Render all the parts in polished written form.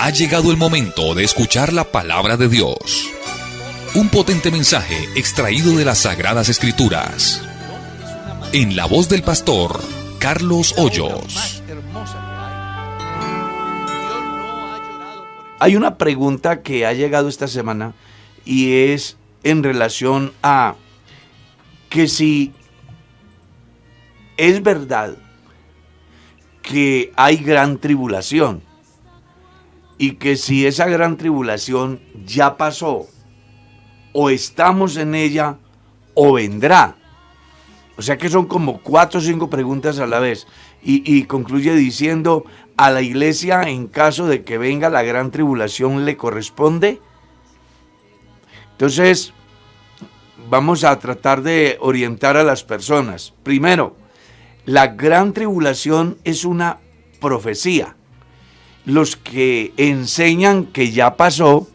Ha llegado el momento de escuchar la palabra de Dios. Un potente mensaje extraído de las Sagradas Escrituras. En la voz del pastor Carlos Hoyos. Hay una pregunta que ha llegado esta semana y es en relación a que si es verdad que hay gran tribulación y que si esa gran tribulación ya pasó o estamos en ella o vendrá. O sea que son como 4 o 5 preguntas a la vez y concluye diciendo: ¿a la iglesia en caso de que venga la gran tribulación le corresponde? Entonces vamos a tratar de orientar a las personas. Primero, la gran tribulación es una profecía. Los que enseñan que ya pasó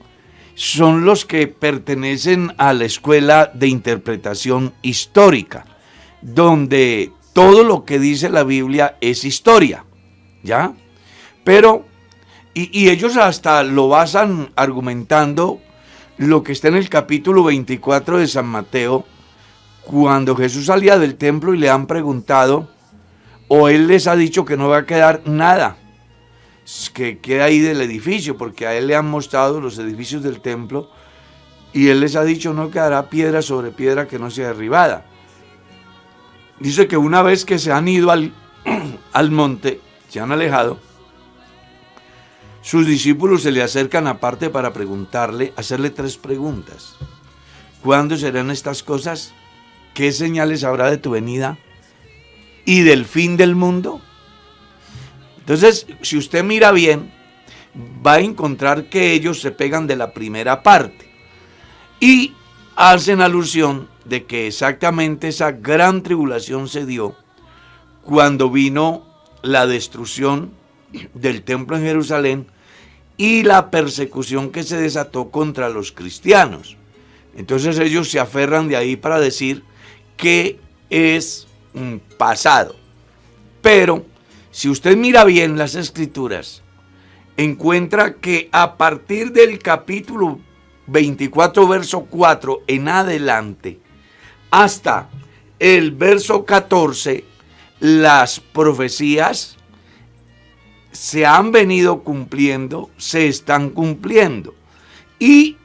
son los que pertenecen a la escuela de interpretación histórica, donde todo lo que dice la Biblia es historia, ¿ya? Pero, y ellos hasta lo basan argumentando lo que está en el capítulo 24 de San Mateo, cuando Jesús salía del templo y le han preguntado, o él les ha dicho que no va a quedar nada que queda ahí del edificio, porque a él le han mostrado los edificios del templo y él les ha dicho: no quedará piedra sobre piedra que no sea derribada. Dice que una vez que se han ido al monte, se han alejado, sus discípulos se le acercan aparte para preguntarle, hacerle 3 preguntas. ¿Cuándo serán estas cosas? ¿Qué señales habrá de tu venida y del fin del mundo? Entonces, si usted mira bien, va a encontrar que ellos se pegan de la primera parte y hacen alusión de que exactamente esa gran tribulación se dio cuando vino la destrucción del templo en Jerusalén y la persecución que se desató contra los cristianos. Entonces ellos se aferran de ahí para decir que es pasado. Pero si usted mira bien las Escrituras, encuentra que a partir del capítulo 24, verso 4 en adelante, hasta el verso 14, las profecías se han venido cumpliendo, se están cumpliendo. Y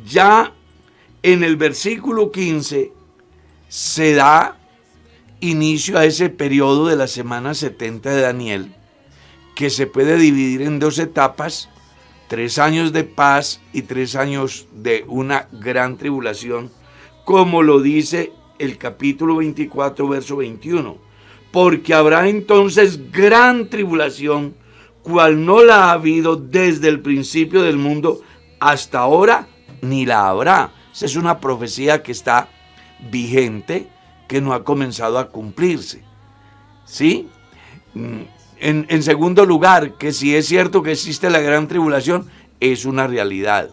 ya en el versículo 15 se da inicio a ese periodo de la semana 70 de Daniel, que se puede dividir en 2 etapas: 3 años de paz y 3 años de una gran tribulación, como lo dice el capítulo 24, verso 21. Porque habrá entonces gran tribulación, cual no la ha habido desde el principio del mundo hasta ahora, ni la habrá. Esa es una profecía que está vigente, que no ha comenzado a cumplirse, ¿sí? En segundo lugar, que si es cierto que existe la gran tribulación, es una realidad.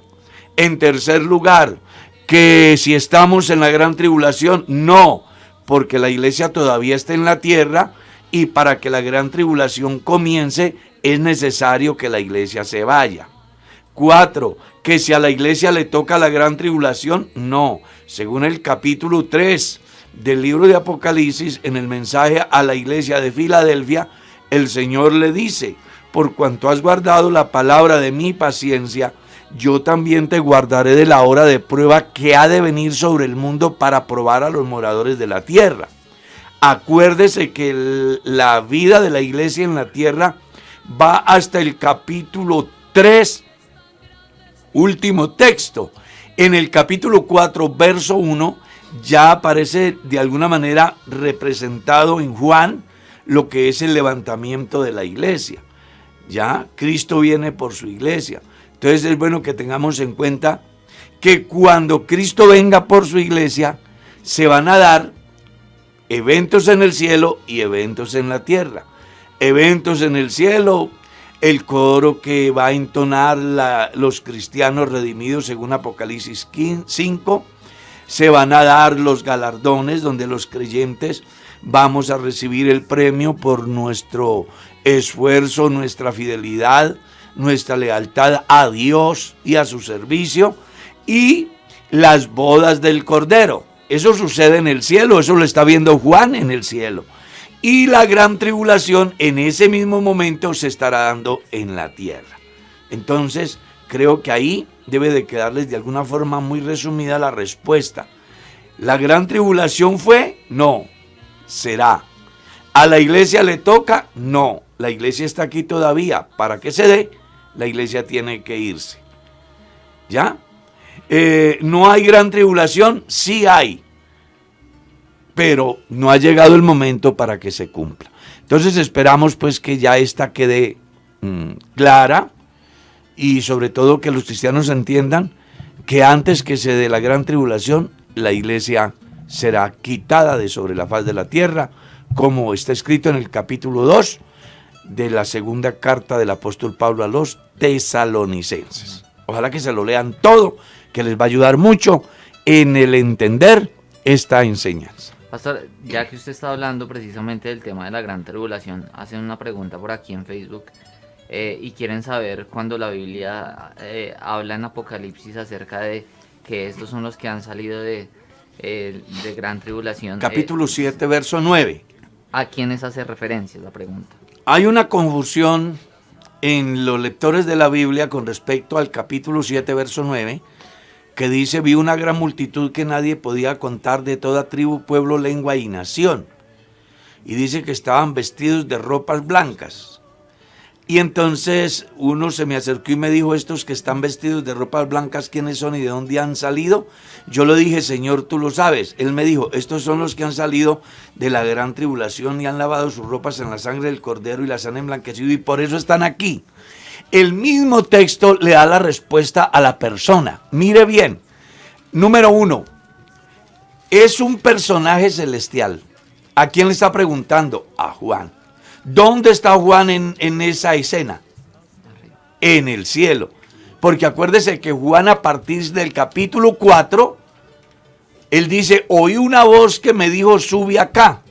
En tercer lugar, que si estamos en la gran tribulación, no, porque la iglesia todavía está en la tierra y para que la gran tribulación comience es necesario que la iglesia se vaya. 4, que si a la iglesia le toca la gran tribulación, no. Según el capítulo 3 del libro de Apocalipsis, en el mensaje a la iglesia de Filadelfia, el Señor le dice: por cuanto has guardado la palabra de mi paciencia, yo también te guardaré de la hora de prueba que ha de venir sobre el mundo para probar a los moradores de la tierra. Acuérdese que la vida de la iglesia en la tierra va hasta el capítulo 3, último texto. En el capítulo 4, verso 1, ya aparece de alguna manera representado en Juan lo que es el levantamiento de la iglesia. Ya Cristo viene por su iglesia. Entonces es bueno que tengamos en cuenta que cuando Cristo venga por su iglesia, se van a dar eventos en el cielo y eventos en la tierra. Eventos en el cielo, el coro que va a entonar los cristianos redimidos según Apocalipsis 5. Se van a dar los galardones donde los creyentes vamos a recibir el premio por nuestro esfuerzo, nuestra fidelidad nuestra lealtad a Dios y a su servicio, y las bodas del Cordero. Eso sucede en el cielo, eso lo está viendo Juan en el cielo. Y la gran tribulación en ese mismo momento se estará dando en la tierra. Entonces, creo que ahí debe de quedarles de alguna forma muy resumida la respuesta. ¿La gran tribulación fue? No, será. ¿A la iglesia le toca? No, la iglesia está aquí todavía. Para que se dé, la iglesia tiene que irse. ¿Ya? ¿No hay gran tribulación? Sí hay. Pero no ha llegado el momento para que se cumpla. Entonces esperamos pues que ya esta quede clara, y sobre todo que los cristianos entiendan que antes que se dé la gran tribulación, la iglesia será quitada de sobre la faz de la tierra, como está escrito en el capítulo 2 de la segunda carta del apóstol Pablo a los tesalonicenses. Ojalá que se lo lean todo, que les va a ayudar mucho en el entender esta enseñanza. Pastor, ya que usted está hablando precisamente del tema de la gran tribulación, hacen una pregunta por aquí en Facebook y quieren saber cuando la Biblia habla en Apocalipsis acerca de que estos son los que han salido de gran tribulación. Capítulo 7, verso 9. ¿A quiénes hace referencia la pregunta? Hay una confusión en los lectores de la Biblia con respecto al capítulo 7, verso 9, que dice: vi una gran multitud que nadie podía contar, de toda tribu, pueblo, lengua y nación. Y dice que estaban vestidos de ropas blancas. Y entonces uno se me acercó y me dijo: estos que están vestidos de ropas blancas, ¿quiénes son y de dónde han salido? Yo le dije: Señor, tú lo sabes. Él me dijo: estos son los que han salido de la gran tribulación y han lavado sus ropas en la sangre del Cordero y las han emblanquecido, y por eso están aquí. El mismo texto le da la respuesta a la persona. Mire bien. Número 1, es un personaje celestial. ¿A quién le está preguntando? A Juan. ¿Dónde está Juan en esa escena? En el cielo. Porque acuérdese que Juan, a partir del capítulo 4, él dice: oí una voz que me dijo, sube acá.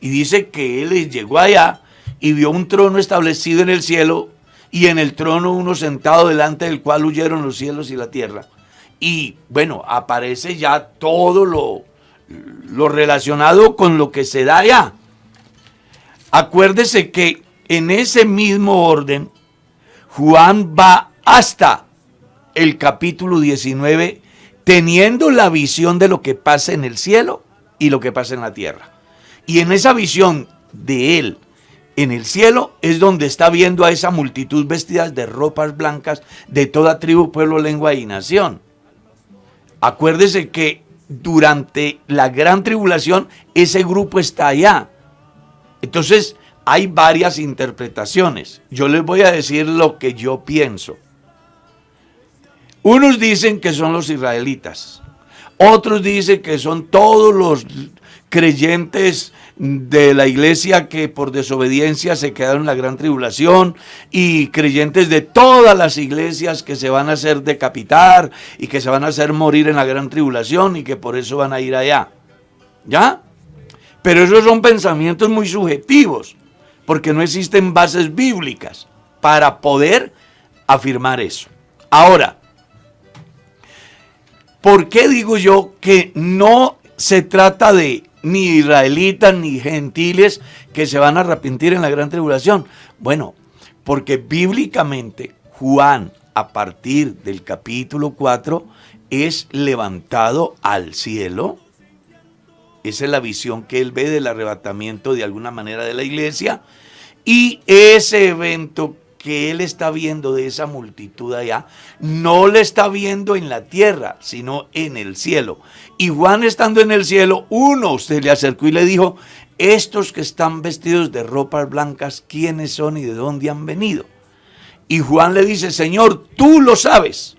Y dice que él llegó allá y vio un trono establecido en el cielo, y en el trono uno sentado, delante del cual huyeron los cielos y la tierra. Y bueno, aparece ya todo lo relacionado con lo que se da allá. Acuérdese que en ese mismo orden, Juan va hasta el capítulo 19, teniendo la visión de lo que pasa en el cielo y lo que pasa en la tierra. Y en esa visión de él en el cielo es donde está viendo a esa multitud vestidas de ropas blancas, de toda tribu, pueblo, lengua y nación. Acuérdese que durante la gran tribulación ese grupo está allá. Entonces hay varias interpretaciones. Yo les voy a decir lo que yo pienso. Unos dicen que son los israelitas. Otros dicen que son todos los creyentes de la iglesia que por desobediencia se quedaron en la gran tribulación, y creyentes de todas las iglesias que se van a hacer decapitar y que se van a hacer morir en la gran tribulación y que por eso van a ir allá. ¿Ya? Pero esos son pensamientos muy subjetivos, porque no existen bases bíblicas para poder afirmar eso. Ahora, ¿por qué digo yo que no se trata de ni israelitas ni gentiles que se van a arrepentir en la gran tribulación? Bueno, porque bíblicamente Juan, a partir del capítulo 4, es levantado al cielo. Esa es la visión que él ve del arrebatamiento de alguna manera de la iglesia, y ese evento que él está viendo de esa multitud allá, no le está viendo en la tierra, sino en el cielo. Y Juan, estando en el cielo, uno se le acercó y le dijo: estos que están vestidos de ropas blancas, ¿quiénes son y de dónde han venido? Y Juan le dice: Señor, tú lo sabes.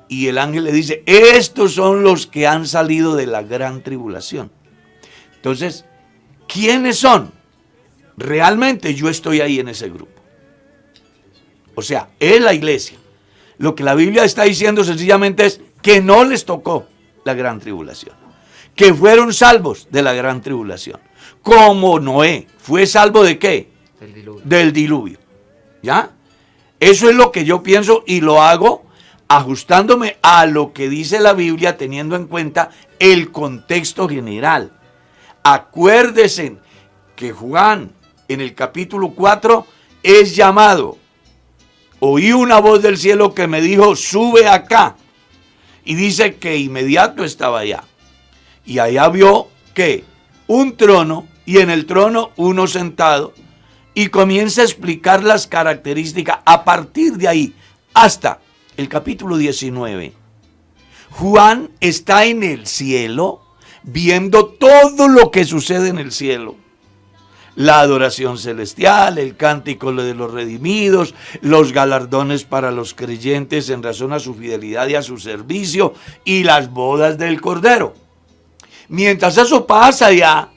Y el ángel le dice: estos son los que han salido de la gran tribulación. Entonces, ¿quiénes son? Realmente yo estoy ahí en ese grupo. O sea, es la iglesia. Lo que la Biblia está diciendo sencillamente es que no les tocó la gran tribulación, que fueron salvos de la gran tribulación. Como Noé fue salvo de ¿qué? Del diluvio. Del diluvio. ¿Ya? Eso es lo que yo pienso y lo hago ajustándome a lo que dice la Biblia, teniendo en cuenta el contexto general. Acuérdense que Juan en el capítulo 4 es llamado. Oí una voz del cielo que me dijo, sube acá. Y dice que inmediato estaba allá. Y allá vio que un trono y en el trono uno sentado. Y comienza a explicar las características a partir de ahí hasta el capítulo 19. Juan está en el cielo viendo todo lo que sucede en el cielo. La adoración celestial, el cántico de los redimidos, los galardones para los creyentes en razón a su fidelidad y a su servicio, y las bodas del Cordero. Mientras eso pasa allá,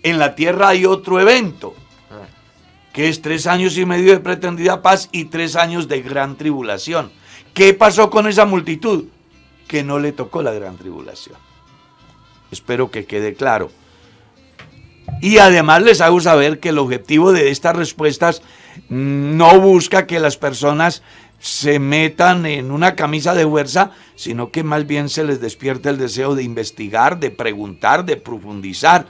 en la tierra hay otro evento, que es 3 años y medio de pretendida paz y 3 años de gran tribulación. ¿Qué pasó con esa multitud? Que no le tocó la gran tribulación. Espero que quede claro. Y además les hago saber que el objetivo de estas respuestas no busca que las personas se metan en una camisa de fuerza, sino que más bien se les despierta el deseo de investigar, de preguntar, de profundizar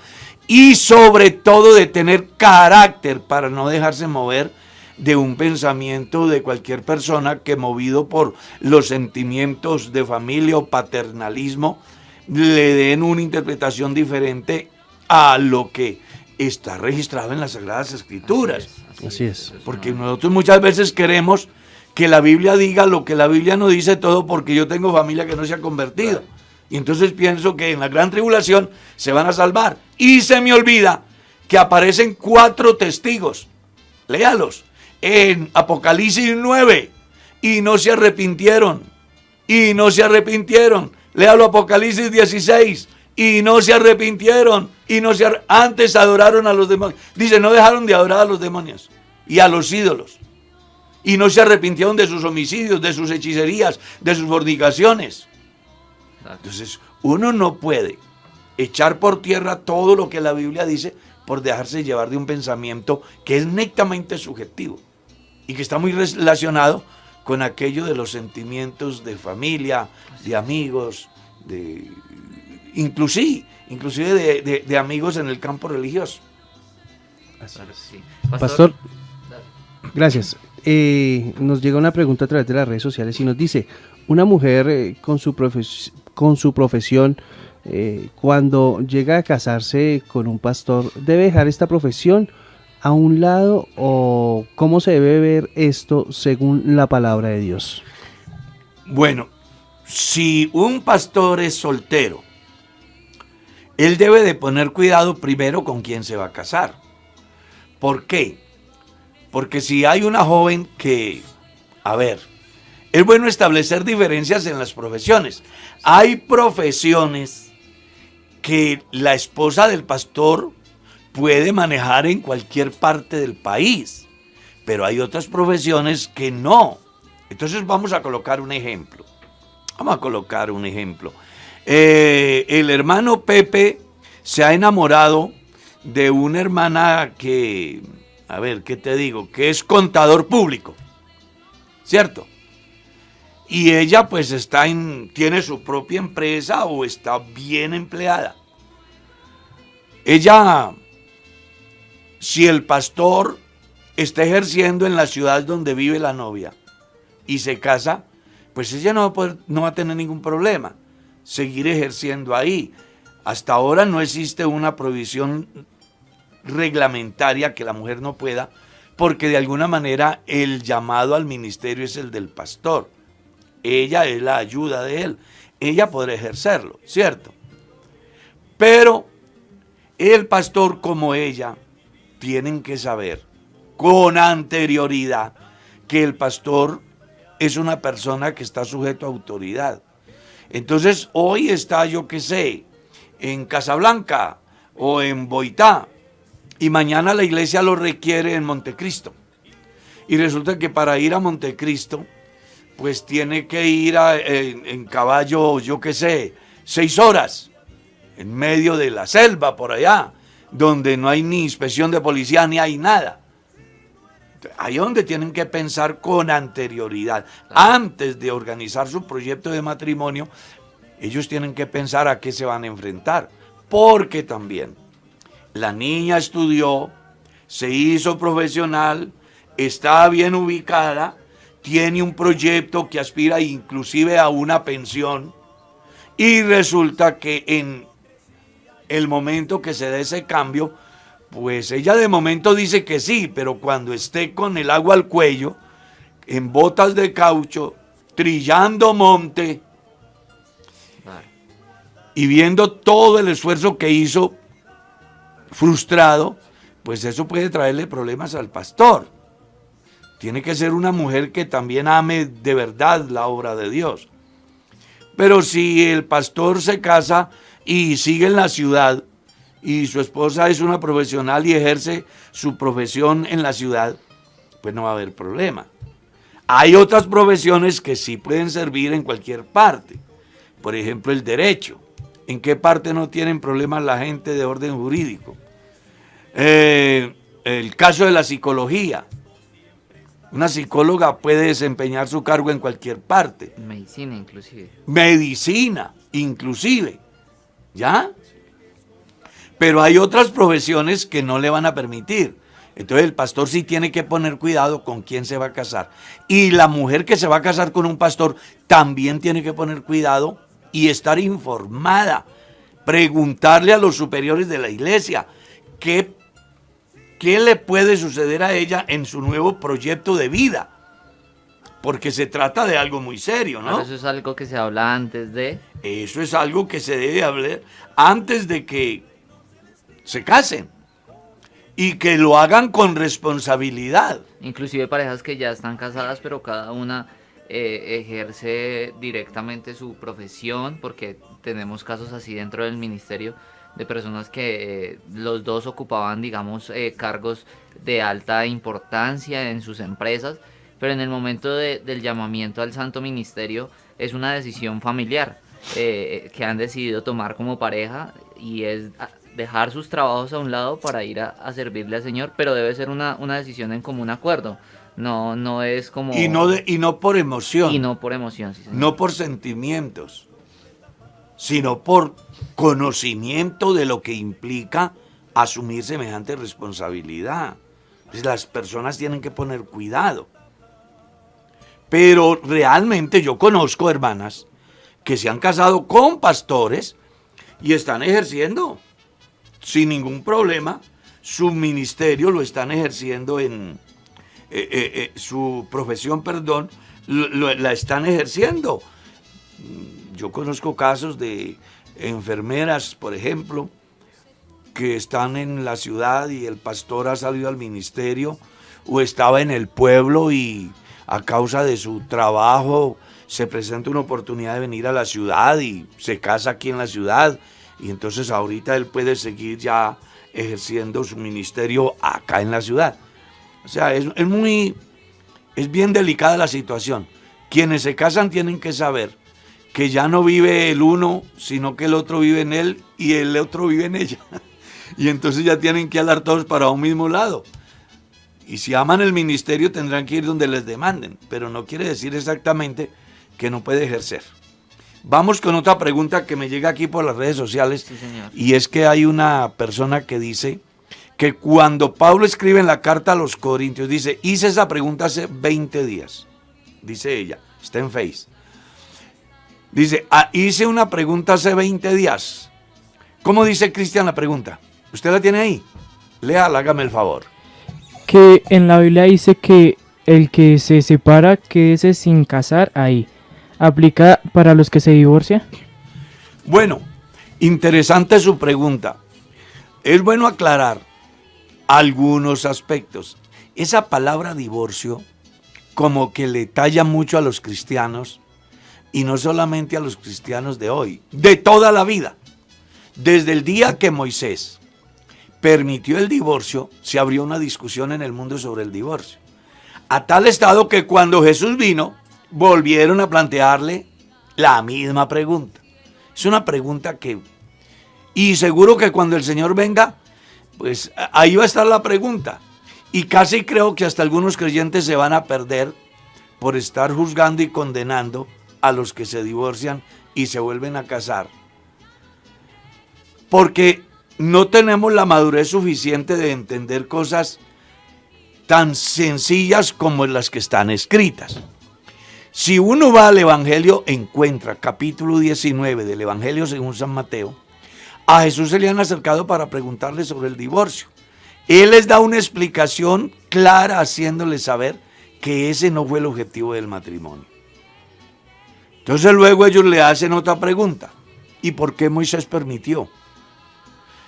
y sobre todo de tener carácter para no dejarse mover de un pensamiento de cualquier persona que, movido por los sentimientos de familia o paternalismo, le den una interpretación diferente a lo que está registrado en las Sagradas Escrituras. Así es. Porque nosotros muchas veces queremos que la Biblia diga lo que la Biblia no dice todo, porque yo tengo familia que no se ha convertido. Y entonces pienso que en la gran tribulación se van a salvar. Y se me olvida que aparecen 4 testigos. Léalos. En Apocalipsis 9. Y no se arrepintieron. Y no se arrepintieron. Léalo Apocalipsis 16. Y no se arrepintieron. Y no antes adoraron a los demonios. Dice, no dejaron de adorar a los demonios y a los ídolos. Y no se arrepintieron de sus homicidios, de sus hechicerías, de sus fornicaciones. Entonces, uno no puede echar por tierra todo lo que la Biblia dice por dejarse llevar de un pensamiento que es netamente subjetivo y que está muy relacionado con aquello de los sentimientos de familia, de amigos, inclusive de amigos en el campo religioso. Sí. Pastor, gracias. Nos llega una pregunta a través de las redes sociales y nos dice, una mujer con su profesión, cuando llega a casarse con un pastor, ¿debe dejar esta profesión a un lado o cómo se debe ver esto según la palabra de Dios? Bueno, si un pastor es soltero, él debe de poner cuidado primero con quién se va a casar. ¿Por qué? Porque si hay una joven que, es bueno establecer diferencias en las profesiones. Hay profesiones que la esposa del pastor puede manejar en cualquier parte del país, pero hay otras profesiones que no. Entonces vamos a colocar un ejemplo. El hermano Pepe se ha enamorado de una hermana que, ¿qué te digo? Que es contador público, ¿cierto? Y ella pues tiene su propia empresa o está bien empleada. Ella, si el pastor está ejerciendo en la ciudad donde vive la novia y se casa, pues ella no va a tener ningún problema, seguir ejerciendo ahí. Hasta ahora no existe una provisión reglamentaria que la mujer no pueda, porque de alguna manera el llamado al ministerio es el del pastor. Ella es la ayuda de él. Ella podrá ejercerlo, ¿cierto? Pero el pastor como ella tienen que saber con anterioridad que el pastor es una persona que está sujeto a autoridad. Entonces hoy está, yo qué sé, en Casablanca o en Boitá, y mañana la iglesia lo requiere en Montecristo. Y resulta que para ir a Montecristo, pues tiene que ir en caballo, yo qué sé, 6 horas, en medio de la selva por allá, donde no hay ni inspección de policía ni hay nada. Ahí es donde tienen que pensar con anterioridad. Antes de organizar su proyecto de matrimonio, ellos tienen que pensar a qué se van a enfrentar. Porque también la niña estudió, se hizo profesional, está bien ubicada, tiene un proyecto que aspira inclusive a una pensión, y resulta que en el momento que se dé ese cambio, pues ella de momento dice que sí, pero cuando esté con el agua al cuello, en botas de caucho, trillando monte, y viendo todo el esfuerzo que hizo frustrado, pues eso puede traerle problemas al pastor. Tiene que ser una mujer que también ame de verdad la obra de Dios. Pero si el pastor se casa y sigue en la ciudad y su esposa es una profesional y ejerce su profesión en la ciudad, pues no va a haber problema. Hay otras profesiones que sí pueden servir en cualquier parte. Por ejemplo, el derecho. ¿En qué parte no tienen problemas la gente de orden jurídico? El caso de la psicología. Una psicóloga puede desempeñar su cargo en cualquier parte. Medicina inclusive. Medicina inclusive. ¿Ya? Pero hay otras profesiones que no le van a permitir. Entonces el pastor sí tiene que poner cuidado con quién se va a casar. Y la mujer que se va a casar con un pastor también tiene que poner cuidado y estar informada. Preguntarle a los superiores de la iglesia qué le puede suceder a ella en su nuevo proyecto de vida. Porque se trata de algo muy serio, ¿no? Ahora, eso es algo que se habla antes de... Eso es algo que se debe hablar antes de que se casen. Y que lo hagan con responsabilidad. Inclusive parejas que ya están casadas, pero cada una ejerce directamente su profesión, porque tenemos casos así dentro del ministerio de personas que los dos ocupaban, digamos, cargos de alta importancia en sus empresas, pero en el momento del llamamiento al santo ministerio es una decisión familiar que han decidido tomar como pareja, y es dejar sus trabajos a un lado para ir a servirle al Señor, pero debe ser una decisión en común acuerdo. No es como... Y no por emoción. Y no por emoción, sí, señor. No por sentimientos, sino por conocimiento de lo que implica asumir semejante responsabilidad. Pues las personas tienen que poner cuidado. Pero realmente yo conozco hermanas que se han casado con pastores y están ejerciendo sin ningún problema su ministerio, lo están ejerciendo en su profesión, la están ejerciendo. Yo conozco casos de enfermeras, por ejemplo, que están en la ciudad y el pastor ha salido al ministerio o estaba en el pueblo y a causa de su trabajo se presenta una oportunidad de venir a la ciudad y se casa aquí en la ciudad, y entonces ahorita él puede seguir ya ejerciendo su ministerio acá en la ciudad. O sea, es bien delicada la situación. Quienes se casan tienen que saber que ya no vive el uno, sino que el otro vive en él y el otro vive en ella. Y entonces ya tienen que hablar todos para un mismo lado. Y si aman el ministerio tendrán que ir donde les demanden, pero no quiere decir exactamente que no puede ejercer. Vamos con otra pregunta que me llega aquí por las redes sociales. Sí, señor. Y es que hay una persona que dice que cuando Pablo escribe en la carta a los Corintios, dice, hice esa pregunta hace 20 días. Dice ella, está en Face. Dice, hice una pregunta hace 20 días. ¿Cómo dice Cristian la pregunta? ¿Usted la tiene ahí? Léala, hágame el favor. Que en la Biblia dice que el que se separa quédese sin casar ahí. ¿Aplica para los que se divorcian? Bueno, interesante su pregunta. Es bueno aclarar algunos aspectos. Esa palabra divorcio como que le talla mucho a los cristianos, y no solamente a los cristianos de hoy, de toda la vida. Desde el día que Moisés permitió el divorcio, se abrió una discusión en el mundo sobre el divorcio. A tal estado que cuando Jesús vino, volvieron a plantearle la misma pregunta. Es una pregunta que... Y seguro que cuando el Señor venga, pues ahí va a estar la pregunta. Y casi creo que hasta algunos creyentes se van a perder por estar juzgando y condenando a los que se divorcian y se vuelven a casar. Porque no tenemos la madurez suficiente de entender cosas tan sencillas como las que están escritas. Si uno va al Evangelio, encuentra capítulo 19 del Evangelio según San Mateo, a Jesús se le han acercado para preguntarle sobre el divorcio. Él les da una explicación clara haciéndole saber que ese no fue el objetivo del matrimonio. Entonces luego ellos le hacen otra pregunta. ¿Y por qué Moisés permitió?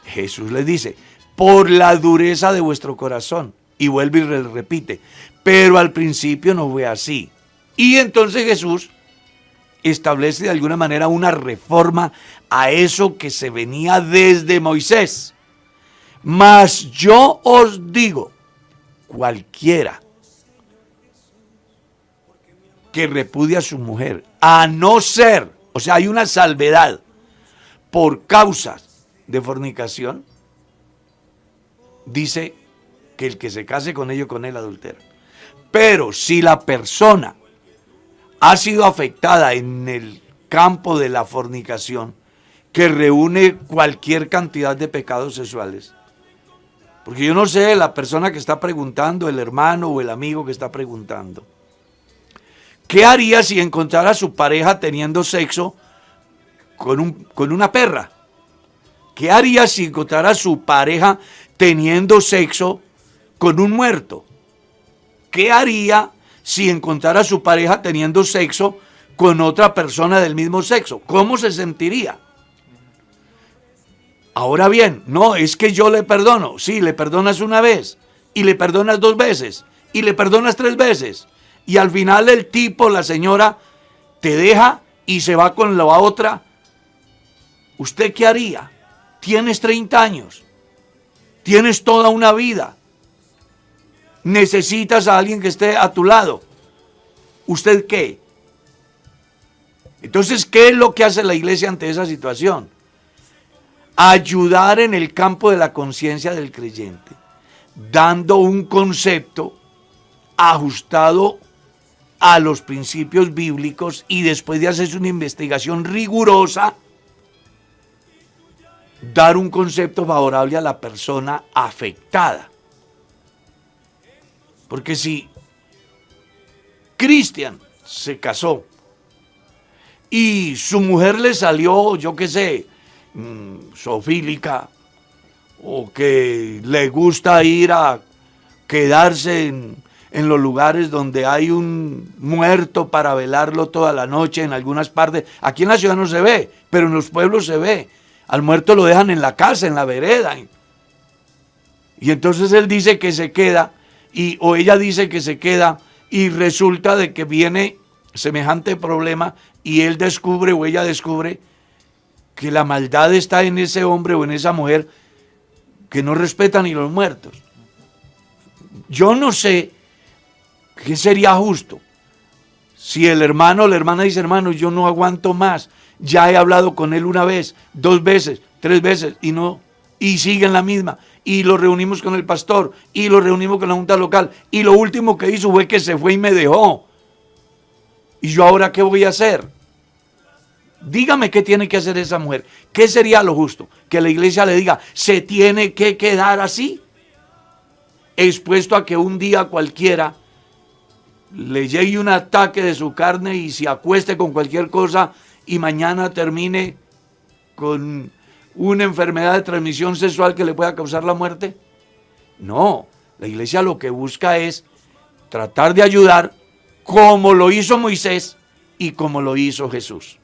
Jesús les dice, por la dureza de vuestro corazón. Y vuelve y repite, pero al principio no fue así. Y entonces Jesús establece de alguna manera una reforma a eso que se venía desde Moisés. Mas yo os digo, cualquiera que repudia a su mujer, a no ser, o sea, hay una salvedad por causas de fornicación, dice que el que se case con ella o con él adultera. Pero si la persona ha sido afectada en el campo de la fornicación, que reúne cualquier cantidad de pecados sexuales, porque yo no sé, la persona que está preguntando, el hermano o el amigo que está preguntando, ¿qué haría si encontrara a su pareja teniendo sexo con una perra? ¿Qué haría si encontrara a su pareja teniendo sexo con un muerto? ¿Qué haría si encontrara a su pareja teniendo sexo con otra persona del mismo sexo? ¿Cómo se sentiría? Ahora bien, no, es que yo le perdono. Sí, le perdonas una vez, y le perdonas 2 veces, y le perdonas 3 veces. Y al final el tipo, la señora, te deja y se va con la otra. ¿Usted qué haría? Tienes 30 años. Tienes toda una vida. Necesitas a alguien que esté a tu lado. ¿Usted qué? Entonces, ¿qué es lo que hace la iglesia ante esa situación? Ayudar en el campo de la conciencia del creyente, dando un concepto ajustado a los principios bíblicos y después de hacerse una investigación rigurosa, dar un concepto favorable a la persona afectada. Porque si Cristian se casó y su mujer le salió, yo qué sé, zoofílica, o que le gusta ir a quedarse en los lugares donde hay un muerto para velarlo toda la noche en algunas partes. Aquí en la ciudad no se ve, pero en los pueblos se ve. Al muerto lo dejan en la casa, en la vereda. Y entonces él dice que se queda, o ella dice que se queda, y resulta de que viene semejante problema, y él descubre o ella descubre que la maldad está en ese hombre o en esa mujer que no respeta ni los muertos. Yo no sé qué sería justo si el hermano o la hermana dice, hermano, yo no aguanto más, ya he hablado con él 1 vez, 2 veces, 3 veces y sigue en la misma, y lo reunimos con el pastor y lo reunimos con la junta local y lo último que hizo fue que se fue y me dejó. ¿Y yo ahora qué voy a hacer? Dígame qué tiene que hacer esa mujer. ¿Qué sería lo justo? Que la iglesia le diga, ¿se tiene que quedar así? Expuesto a que un día cualquiera le llegue un ataque de su carne y se acueste con cualquier cosa y mañana termine con una enfermedad de transmisión sexual que le pueda causar la muerte. No, la iglesia lo que busca es tratar de ayudar como lo hizo Moisés y como lo hizo Jesús.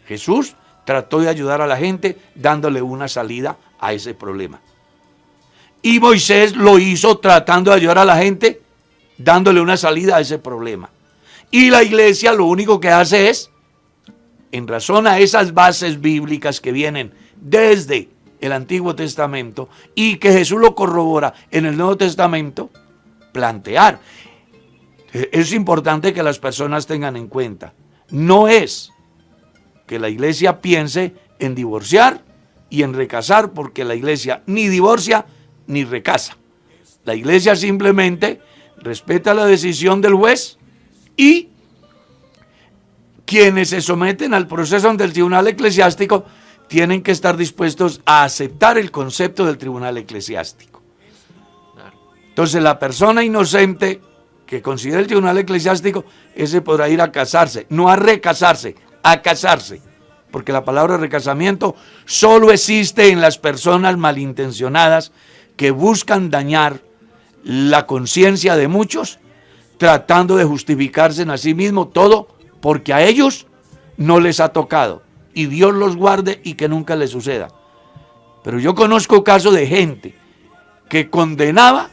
Jesús trató de ayudar a la gente dándole una salida a ese problema. Y Moisés lo hizo tratando de ayudar a la gente dándole una salida a ese problema. Y la iglesia lo único que hace es, en razón a esas bases bíblicas que vienen desde el Antiguo Testamento y que Jesús lo corrobora en el Nuevo Testamento, plantear. Es importante que las personas tengan en cuenta. No es que la iglesia piense en divorciar y en recasar, porque la iglesia ni divorcia ni recasa. La iglesia simplemente respeta la decisión del juez y quienes se someten al proceso ante el tribunal eclesiástico tienen que estar dispuestos a aceptar el concepto del tribunal eclesiástico. Entonces la persona inocente que considera el tribunal eclesiástico, ese podrá ir a casarse, no a recasarse, a casarse. Porque la palabra recasamiento solo existe en las personas malintencionadas que buscan dañar la conciencia de muchos, tratando de justificarse en sí mismos todo porque a ellos no les ha tocado. Y Dios los guarde y que nunca les suceda. Pero yo conozco casos de gente que condenaba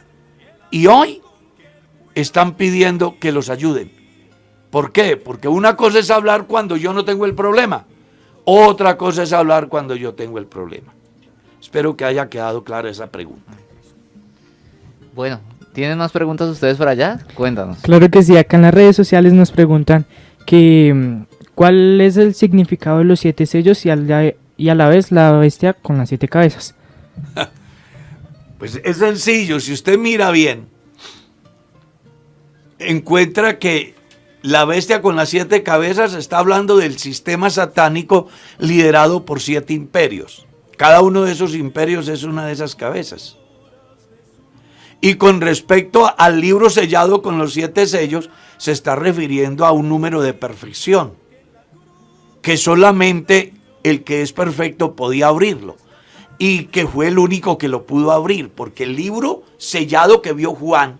y hoy están pidiendo que los ayuden. ¿Por qué? Porque una cosa es hablar cuando yo no tengo el problema. Otra cosa es hablar cuando yo tengo el problema. Espero que haya quedado clara esa pregunta. Bueno, ¿tienen más preguntas ustedes por allá? Cuéntanos. Claro que sí, acá en las redes sociales nos preguntan que ¿cuál es el significado de los 7 sellos y a la vez la bestia con las 7 cabezas? Pues es sencillo, si usted mira bien, encuentra que la bestia con las 7 cabezas está hablando del sistema satánico liderado por 7 imperios. Cada uno de esos imperios es una de esas cabezas. Y con respecto al libro sellado con los 7 sellos, se está refiriendo a un número de perfección, que solamente el que es perfecto podía abrirlo, y que fue el único que lo pudo abrir, porque el libro sellado que vio Juan,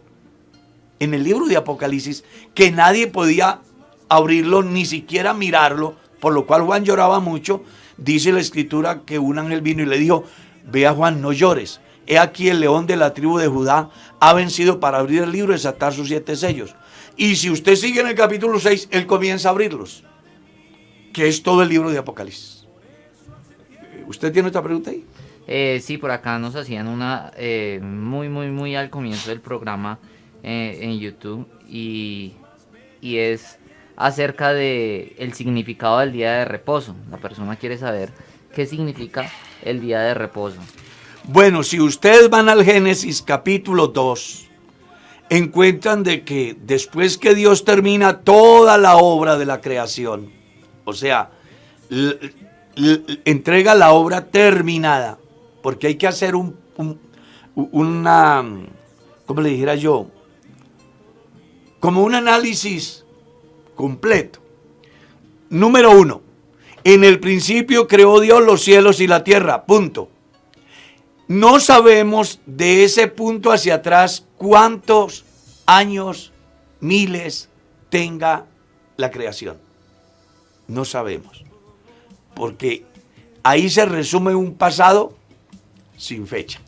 en el libro de Apocalipsis, que nadie podía abrirlo, ni siquiera mirarlo, por lo cual Juan lloraba mucho, dice la escritura que un ángel vino y le dijo, ve a Juan, no llores. He aquí el león de la tribu de Judá ha vencido para abrir el libro y desatar sus 7 sellos. Y si usted sigue en el capítulo 6, él comienza a abrirlos, que es todo el libro de Apocalipsis. ¿Usted tiene otra pregunta ahí? Sí, por acá nos hacían una muy al comienzo del programa en YouTube y es acerca de el significado del día de reposo. La persona quiere saber qué significa el día de reposo. Bueno, si ustedes van al Génesis capítulo 2, encuentran de que después que Dios termina toda la obra de la creación, o sea, entrega la obra terminada, porque hay que hacer una, ¿cómo le dijera yo? Como un análisis completo. Número 1, en el principio creó Dios los cielos y la tierra, punto. No sabemos de ese punto hacia atrás cuántos años, miles tenga la creación. No sabemos, porque ahí se resume un pasado sin fecha.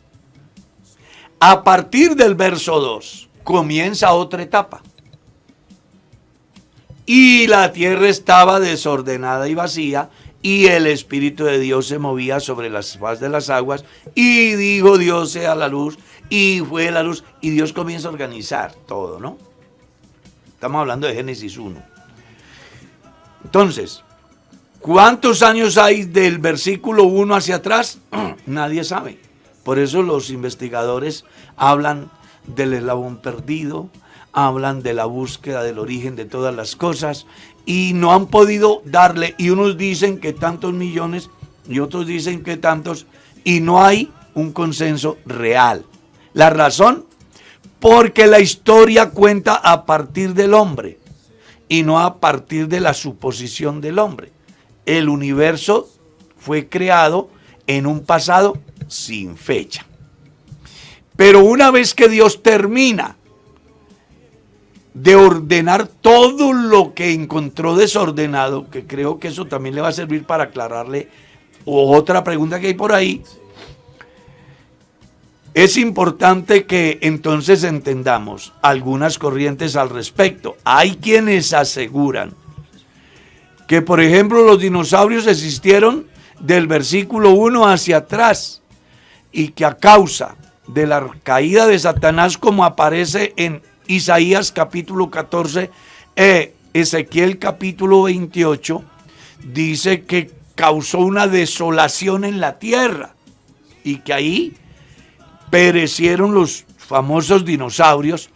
A partir del verso 2 comienza otra etapa. Y la tierra estaba desordenada y vacía, y el Espíritu de Dios se movía sobre las faz de las aguas, y dijo Dios sea la luz, y fue la luz, y Dios comienza a organizar todo, ¿no? Estamos hablando de Génesis 1. Entonces, ¿cuántos años hay del versículo 1 hacia atrás? Nadie sabe. Por eso los investigadores hablan del eslabón perdido, hablan de la búsqueda del origen de todas las cosas, y no han podido darle, y unos dicen que tantos millones, y otros dicen que tantos, y no hay un consenso real. La razón, porque la historia cuenta a partir del hombre, y no a partir de la suposición del hombre. El universo fue creado en un pasado sin fecha. Pero una vez que Dios termina de ordenar todo lo que encontró desordenado, que creo que eso también le va a servir para aclararle otra pregunta que hay por ahí, es importante que entonces entendamos algunas corrientes al respecto. Hay quienes aseguran que, por ejemplo, los dinosaurios existieron del versículo 1 hacia atrás, y que a causa de la caída de Satanás, como aparece en Isaías capítulo 14, Ezequiel capítulo 28, dice que causó una desolación en la tierra y que ahí perecieron los famosos dinosaurios,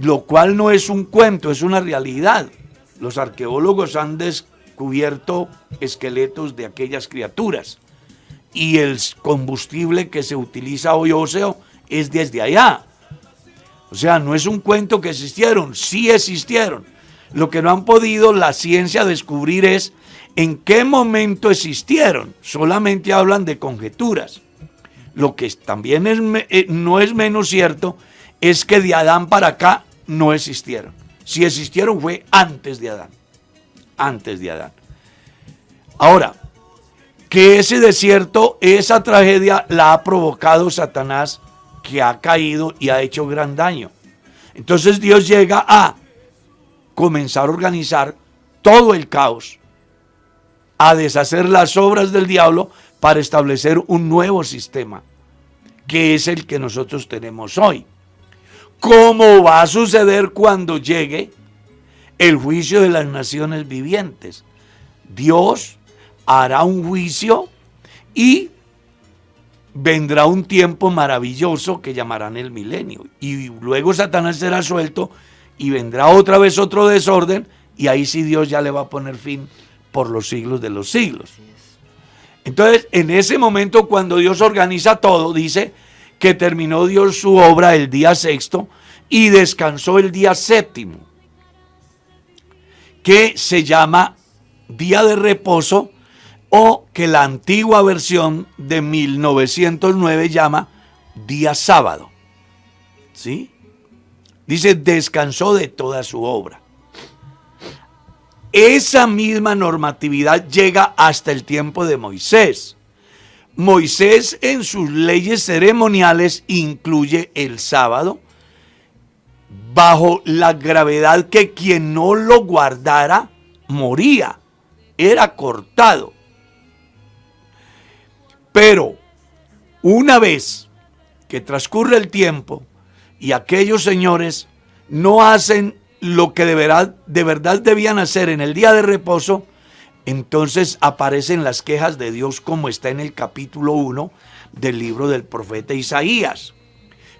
lo cual no es un cuento, es una realidad. Los arqueólogos han descubierto esqueletos de aquellas criaturas y el combustible que se utiliza hoy óseo es desde allá. O sea, no es un cuento que existieron, sí existieron. Lo que no han podido la ciencia descubrir es en qué momento existieron. Solamente hablan de conjeturas. Lo que también no es menos cierto es que de Adán para acá no existieron. Si existieron fue antes de Adán. Antes de Adán. Ahora, que ese desierto, esa tragedia la ha provocado Satanás, que ha caído y ha hecho gran daño. Entonces Dios llega a comenzar a organizar todo el caos, a deshacer las obras del diablo para establecer un nuevo sistema, que es el que nosotros tenemos hoy. ¿Cómo va a suceder cuando llegue el juicio de las naciones vivientes? Dios hará un juicio y vendrá un tiempo maravilloso que llamarán el milenio. Y luego Satanás será suelto y vendrá otra vez otro desorden y ahí sí Dios ya le va a poner fin por los siglos de los siglos. Entonces, en ese momento cuando Dios organiza todo, dice que terminó Dios su obra el día sexto y descansó el día séptimo, que se llama día de reposo, o que la antigua versión de 1909 llama día sábado. ¿Sí? Dice, descansó de toda su obra. Esa misma normatividad llega hasta el tiempo de Moisés. Moisés en sus leyes ceremoniales incluye el sábado, bajo la gravedad que quien no lo guardara moría, era cortado. Pero una vez que transcurre el tiempo y aquellos señores no hacen lo que de verdad debían hacer en el día de reposo, entonces aparecen las quejas de Dios, como está en el capítulo 1 del libro del profeta Isaías.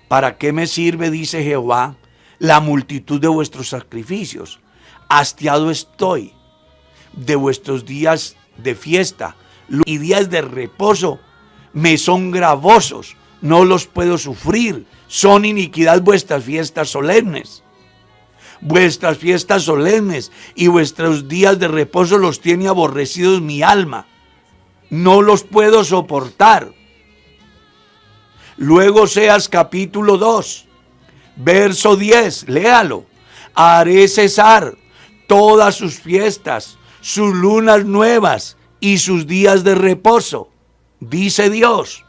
¿Para qué me sirve, dice Jehová, la multitud de vuestros sacrificios? Hastiado estoy de vuestros días de fiesta y días de reposo me son gravosos, no los puedo sufrir, son iniquidad vuestras fiestas solemnes. Vuestras fiestas solemnes y vuestros días de reposo los tiene aborrecidos mi alma, no los puedo soportar. Luego Oseas capítulo 2, verso 10, léalo. Haré cesar todas sus fiestas, sus lunas nuevas y sus días de reposo, dice Dios.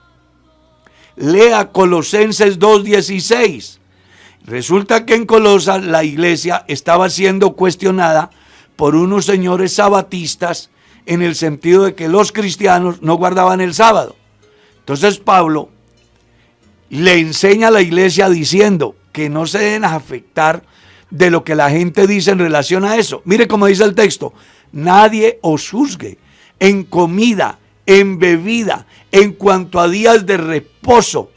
Lea Colosenses 2:16. Resulta que en Colosas la iglesia estaba siendo cuestionada por unos señores sabatistas, en el sentido de que los cristianos no guardaban el sábado. Entonces Pablo le enseña a la iglesia diciendo que no se deben afectar de lo que la gente dice en relación a eso. Mire cómo dice el texto: nadie os juzgue en comida, en bebida, en cuanto a días de reposo,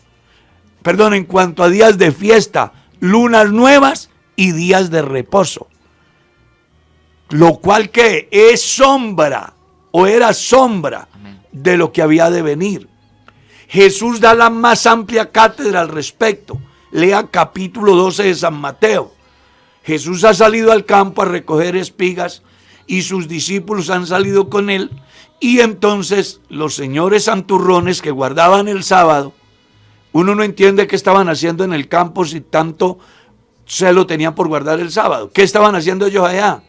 en cuanto a días de fiesta, lunas nuevas y días de reposo. Lo cual que es sombra, o era sombra, de lo que había de venir. Jesús da la más amplia cátedra al respecto. Lea capítulo 12 de San Mateo. Jesús ha salido al campo a recoger espigas y sus discípulos han salido con él, y entonces los señores santurrones que guardaban el sábado, uno no entiende qué estaban haciendo en el campo si tanto celo tenían por guardar el sábado. ¿Qué estaban haciendo ellos allá?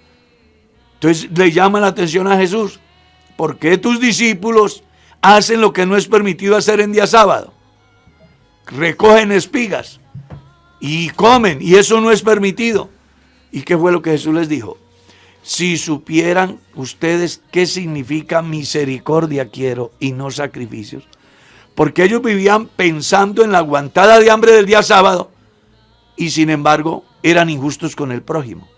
Entonces le llaman la atención a Jesús: ¿por qué tus discípulos hacen lo que no es permitido hacer en día sábado? Recogen espigas y comen, y eso no es permitido. ¿Y qué fue lo que Jesús les dijo? Si supieran ustedes qué significa misericordia quiero y no sacrificios. Porque ellos vivían pensando en la aguantada de hambre del día sábado y sin embargo eran injustos con el prójimo.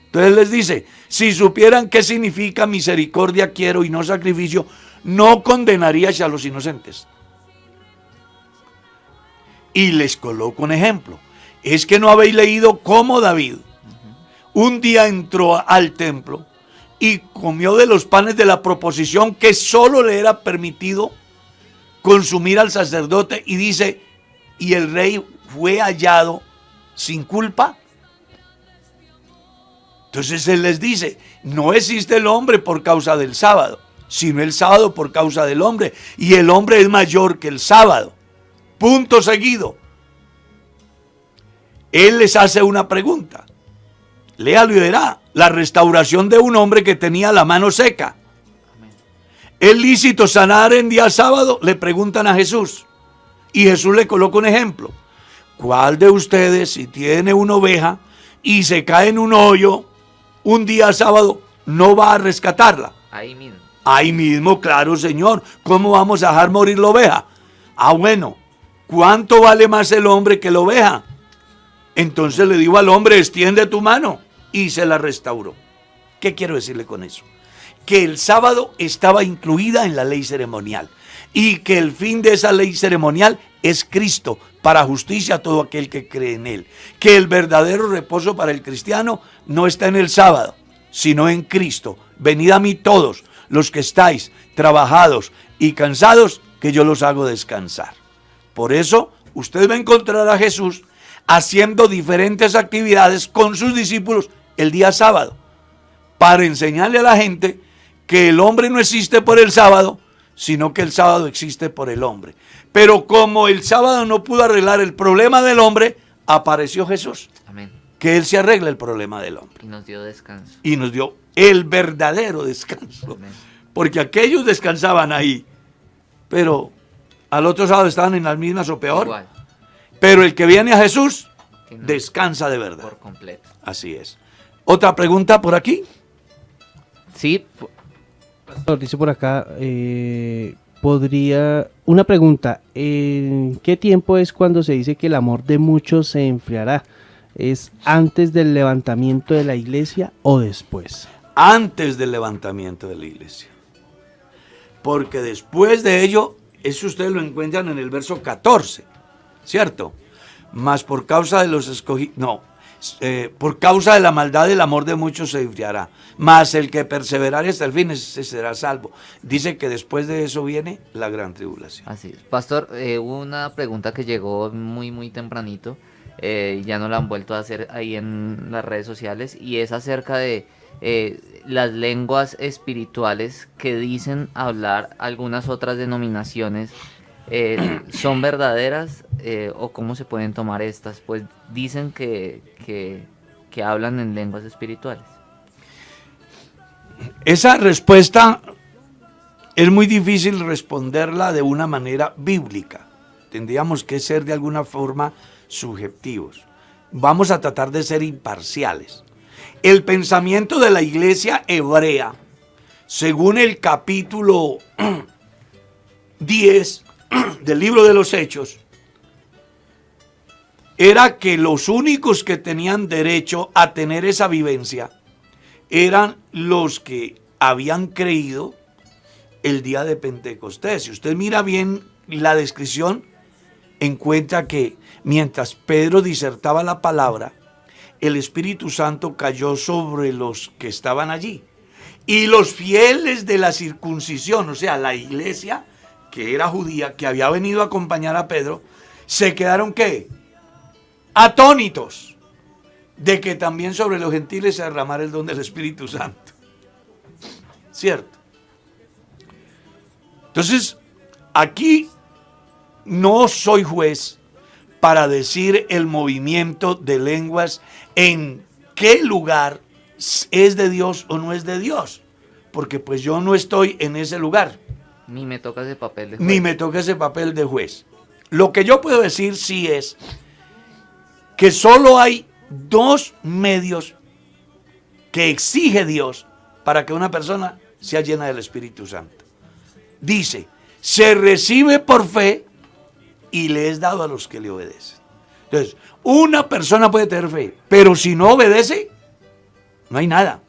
Entonces les dice: si supieran qué significa misericordia quiero y no sacrificio, no condenaríais a los inocentes. y les coloco un ejemplo. Es que no habéis leído cómo David un día entró al templo y comió de los panes de la proposición que solo le era permitido consumir al sacerdote, y dice, y el rey fue hallado sin culpa. Entonces él les dice, no existe el hombre por causa del sábado, sino el sábado por causa del hombre, y el hombre es mayor que el sábado. Punto seguido. Él les hace una pregunta. Léalo y verá. La restauración de un hombre que tenía la mano seca. ¿Es lícito sanar en día sábado? Le preguntan a Jesús. Y Jesús le coloca un ejemplo. ¿Cuál de ustedes, si tiene una oveja y se cae en un hoyo un día sábado, no va a rescatarla? Ahí mismo. Ahí mismo, claro, Señor. ¿Cómo vamos a dejar morir la oveja? Ah, bueno. ¿Cuánto vale más el hombre que la oveja? Entonces le digo al hombre, extiende tu mano, y se la restauró. ¿Qué quiero decirle con eso? Que el sábado estaba incluida en la ley ceremonial, y que el fin de esa ley ceremonial es Cristo, para justicia a todo aquel que cree en él. Que el verdadero reposo para el cristiano no está en el sábado, sino en Cristo. Venid a mí todos los que estáis trabajados y cansados, que yo los hago descansar. Por eso usted va a encontrar a Jesús haciendo diferentes actividades con sus discípulos el día sábado, para enseñarle a la gente que el hombre no existe por el sábado, sino que el sábado existe por el hombre. Pero como el sábado no pudo arreglar el problema del hombre, apareció Jesús. Amén. Que Él se arregle el problema del hombre. Y nos dio descanso. Y nos dio el verdadero descanso. Amén. Porque aquellos descansaban ahí, pero al otro sábado estaban en las mismas o peor. Igual, Pero el que viene a Jesús que no- descansa de verdad. por completo. Así es. ¿Otra pregunta por aquí? Sí, Pastor, dice por acá, una pregunta, ¿en qué tiempo es cuando se dice que el amor de muchos se enfriará? ¿Es antes del levantamiento de la iglesia o después? Antes del levantamiento de la iglesia. Porque después de ello, eso ustedes lo encuentran en el verso 14, ¿cierto? Mas por causa de los escogidos, por causa de la maldad el amor de muchos se enfriará, mas el que perseverare hasta el fin ese será salvo. Dice que después de eso viene la gran tribulación. así es. Pastor, hubo una pregunta que llegó muy tempranito, ya no la han vuelto a hacer ahí en las redes sociales, y es acerca de las lenguas espirituales que dicen hablar algunas otras denominaciones. ¿Son verdaderas o cómo se pueden tomar estas? Pues dicen que hablan en lenguas espirituales. Esa respuesta es muy difícil responderla de una manera bíblica. Tendríamos que ser de alguna forma subjetivos. Vamos a tratar de ser imparciales. El pensamiento de la iglesia hebrea, según el capítulo 10 del libro de los Hechos, era que los únicos que tenían derecho a tener esa vivencia eran los que habían creído el día de Pentecostés. Si usted mira bien la descripción, encuentra que mientras Pedro disertaba la palabra, el Espíritu Santo cayó sobre los que estaban allí. Y los fieles de la circuncisión, o sea, la iglesia que era judía, que había venido a acompañar a Pedro, se quedaron ¿qué? Atónitos de que también sobre los gentiles se derramara el don del Espíritu Santo. ¿Cierto? Entonces, aquí no soy juez para decir el movimiento de lenguas en qué lugar es de Dios o no es de Dios, porque pues yo no estoy en ese lugar. Ni me toca ese papel de juez. Ni me toca ese papel de juez. Lo que yo puedo decir sí es que solo hay dos medios que exige Dios para que una persona sea llena del Espíritu Santo. Dice, se recibe por fe y le es dado a los que le obedecen. Entonces, una persona puede tener fe, pero si no obedece, no hay nada.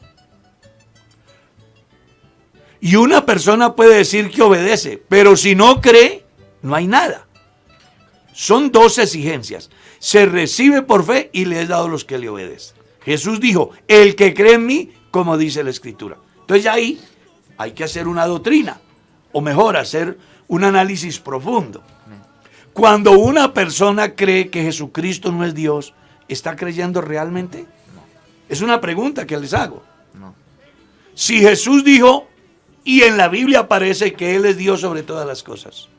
Y una persona puede decir que obedece, pero si no cree, no hay nada. Son dos exigencias. Se recibe por fe y le es dado a los que le obedecen. Jesús dijo, el que cree en mí, como dice la Escritura. Entonces ya ahí hay que hacer una doctrina, o mejor, hacer un análisis profundo. Cuando una persona cree que Jesucristo no es Dios, ¿está creyendo realmente? Es una pregunta que les hago. No. Si Jesús dijo, y en la Biblia aparece que Él es Dios sobre todas las cosas,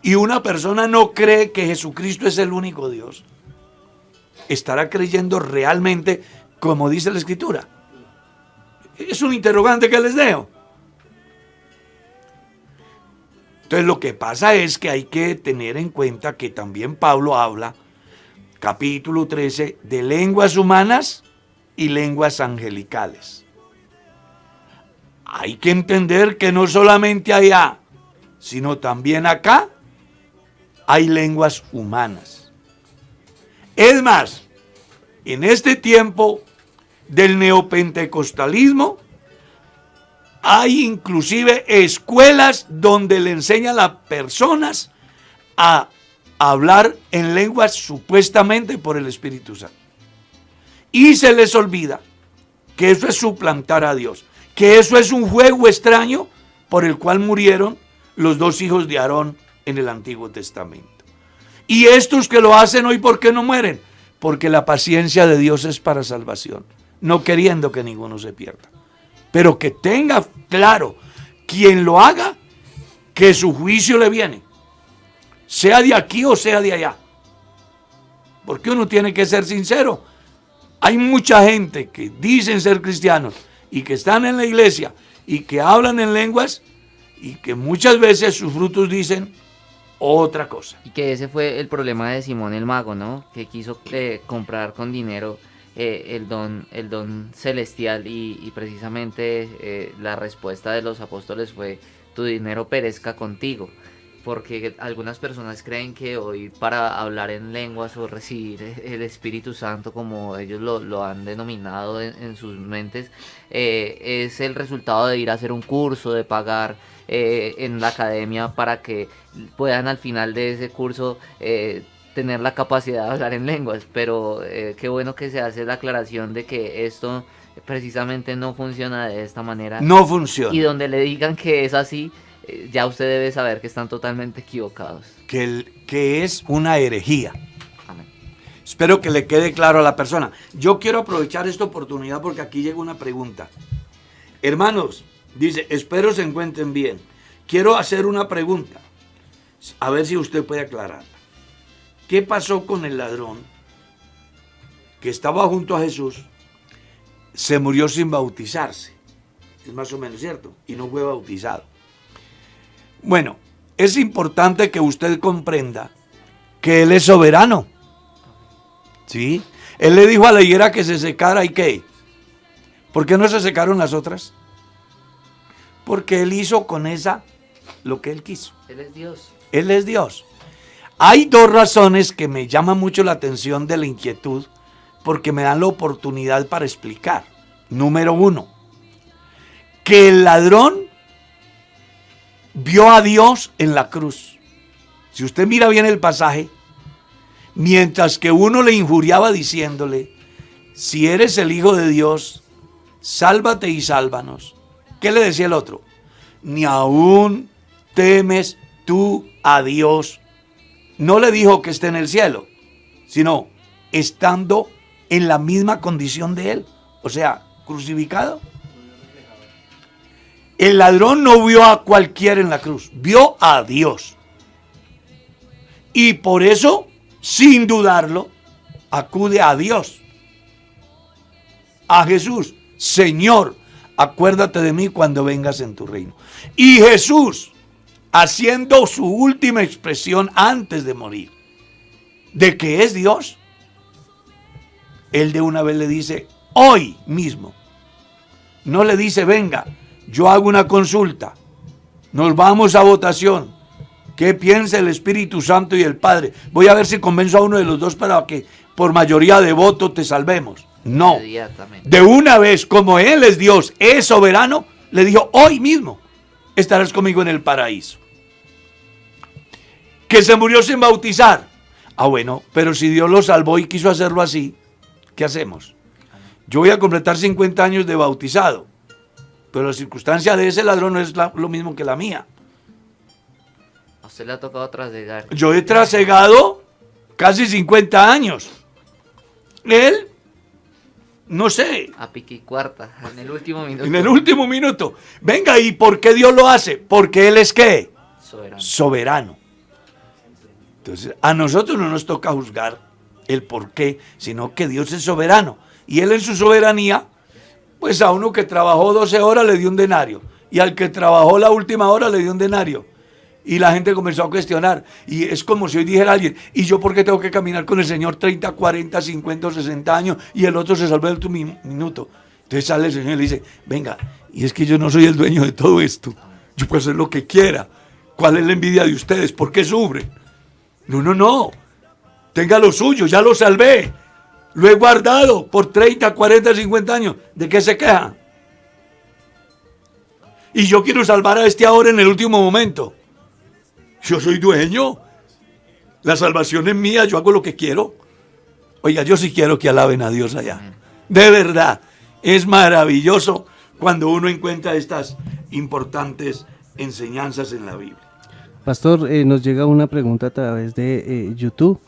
y una persona no cree que Jesucristo es el único Dios, ¿estará creyendo realmente como dice la Escritura? Es un interrogante que les dejo. Entonces lo que pasa es que hay que tener en cuenta que también Pablo habla, capítulo 13, de lenguas humanas y lenguas angelicales. Hay que entender que no solamente allá, sino también acá, hay lenguas humanas. Es más, en este tiempo del neopentecostalismo, hay inclusive escuelas donde le enseñan a las personas a hablar en lenguas supuestamente por el Espíritu Santo. Y se les olvida que eso es suplantar a Dios, que eso es un juego extraño por el cual murieron los dos hijos de Aarón en el Antiguo Testamento. Y estos que lo hacen hoy, ¿por qué no mueren? Porque la paciencia de Dios es para salvación, no queriendo que ninguno se pierda. Pero que tenga claro, quien lo haga, que su juicio le viene, sea de aquí o sea de allá. Porque uno tiene que ser sincero. Hay mucha gente que dicen ser cristianos y que están en la iglesia y que hablan en lenguas y que muchas veces sus frutos dicen otra cosa. Y que ese fue el problema de Simón el Mago, ¿no? Que quiso comprar con dinero el don celestial y precisamente la respuesta de los apóstoles fue: tu dinero perezca contigo. Porque algunas personas creen que hoy para hablar en lenguas o recibir el Espíritu Santo, como ellos lo han denominado en sus mentes, es el resultado de ir a hacer un curso, de pagar en la academia para que puedan al final de ese curso tener la capacidad de hablar en lenguas. Pero qué bueno que se hace la aclaración de que esto precisamente no funciona de esta manera. No funciona. Y donde le digan que es así, ya usted debe saber que están totalmente equivocados. Que es una herejía. Amén. Espero que le quede claro a la persona. Yo quiero aprovechar esta oportunidad porque aquí llega una pregunta. Hermanos, dice, espero se encuentren bien. Quiero hacer una pregunta, a ver si usted puede aclararla. ¿Qué pasó con el ladrón que estaba junto a Jesús? Se murió sin bautizarse. Es más o menos cierto. Y no fue bautizado. Bueno, es importante que usted comprenda que Él es soberano. ¿Sí? Él le dijo a la higuera que se secara, ¿y qué? ¿Por qué no se secaron las otras? Porque Él hizo con esa lo que Él quiso. Él es Dios. Él es Dios. Hay dos razones que me llaman mucho la atención de la inquietud, porque me dan la oportunidad para explicar. Número uno, que el ladrón vio a Dios en la cruz. Si usted mira bien el pasaje, mientras que uno le injuriaba diciéndole, si eres el Hijo de Dios, sálvate y sálvanos. ¿Qué le decía el otro? Ni aún temes tú a Dios. No le dijo que esté en el cielo, sino estando en la misma condición de Él, o sea, crucificado. El ladrón no vio a cualquiera en la cruz, vio a Dios. Y por eso, sin dudarlo, acude a Dios, a Jesús. Señor, acuérdate de mí cuando vengas en tu reino. Y Jesús, haciendo su última expresión antes de morir, de que es Dios, Él de una vez le dice, hoy mismo. No le dice, venga, yo hago una consulta, nos vamos a votación, ¿qué piensa el Espíritu Santo y el Padre? Voy a ver si convenzo a uno de los dos para que por mayoría de voto te salvemos. No, de una vez, como Él es Dios, es soberano, le dijo, hoy mismo estarás conmigo en el paraíso. que se murió sin bautizar. Ah, bueno, pero si Dios lo salvó y quiso hacerlo así, ¿qué hacemos? Yo voy a completar 50 años de bautizado, pero la circunstancia de ese ladrón no es lo mismo que la mía. A usted le ha tocado trasegar. Yo he trasegado casi 50 años. Él, no sé, A pique y cuarta, en el último minuto. en el último minuto. Venga, ¿y por qué Dios lo hace? Porque Él es ¿qué? Soberano. Soberano. Entonces, a nosotros no nos toca juzgar el por qué, sino que Dios es soberano. Y Él en su soberanía, pues a uno que trabajó 12 horas le dio un denario. Y al que trabajó la última hora le dio un denario. Y la gente comenzó a cuestionar. Y es como si hoy dijera alguien, ¿y yo por qué tengo que caminar con el Señor 30, 40, 50 o 60 años y el otro se salva el último minuto? Entonces sale el Señor y le dice, venga, y es que yo no soy el dueño de todo esto. Yo puedo hacer lo que quiera. ¿Cuál es la envidia de ustedes? ¿Por qué sufren? No. Tenga lo suyo, ya lo salvé. Lo he guardado por 30, 40, 50 años. ¿De qué se queja? Y yo quiero salvar a este ahora en el último momento. Yo soy dueño. La salvación es mía, yo hago lo que quiero. Oiga, yo sí quiero que alaben a Dios allá. De verdad, es maravilloso cuando uno encuentra estas importantes enseñanzas en la Biblia. Pastor, nos llega una pregunta a través de YouTube.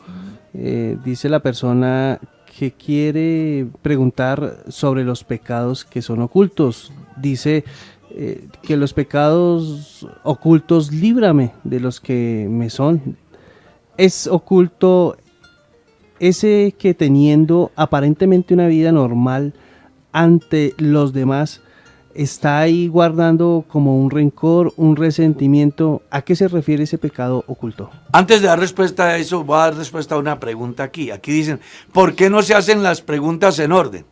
Dice la persona que quiere preguntar sobre los pecados que son ocultos. Dice que los pecados ocultos líbrame de los que me son. Es oculto ese que teniendo aparentemente una vida normal ante los demás, está ahí guardando como un rencor, un resentimiento. ¿A qué se refiere ese pecado oculto? Antes de dar respuesta a eso, voy a dar respuesta a una pregunta aquí. Aquí dicen, ¿por qué no se hacen las preguntas en orden?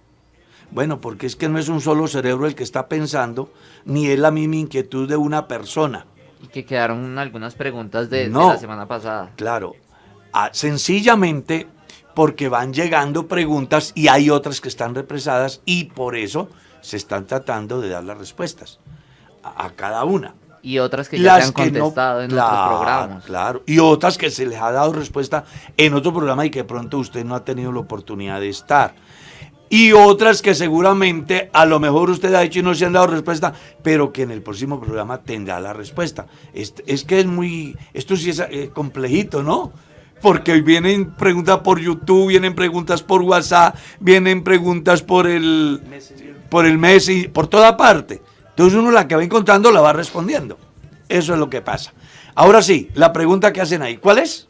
Bueno, porque es que no es un solo cerebro el que está pensando, ni es la misma inquietud de una persona. Y que quedaron algunas preguntas de No. la semana pasada. Claro, sencillamente porque van llegando preguntas y hay otras que están represadas y por eso se están tratando de dar las respuestas a cada una. Y otras que ya se han que no- contestado en claro, otros programas. Claro, y otras que se les ha dado respuesta en otro programa y que de pronto usted no ha tenido la oportunidad de estar. Y otras que seguramente a lo mejor usted ha hecho y no se han dado respuesta, pero que en el próximo programa tendrá la respuesta. Es que es muy, esto sí es complejito, ¿no? Porque vienen preguntas por YouTube, vienen preguntas por WhatsApp, vienen preguntas por el Messenger, por toda parte. Entonces uno la que va encontrando la va respondiendo. Eso es lo que pasa. Ahora sí, la pregunta que hacen ahí, ¿cuál es?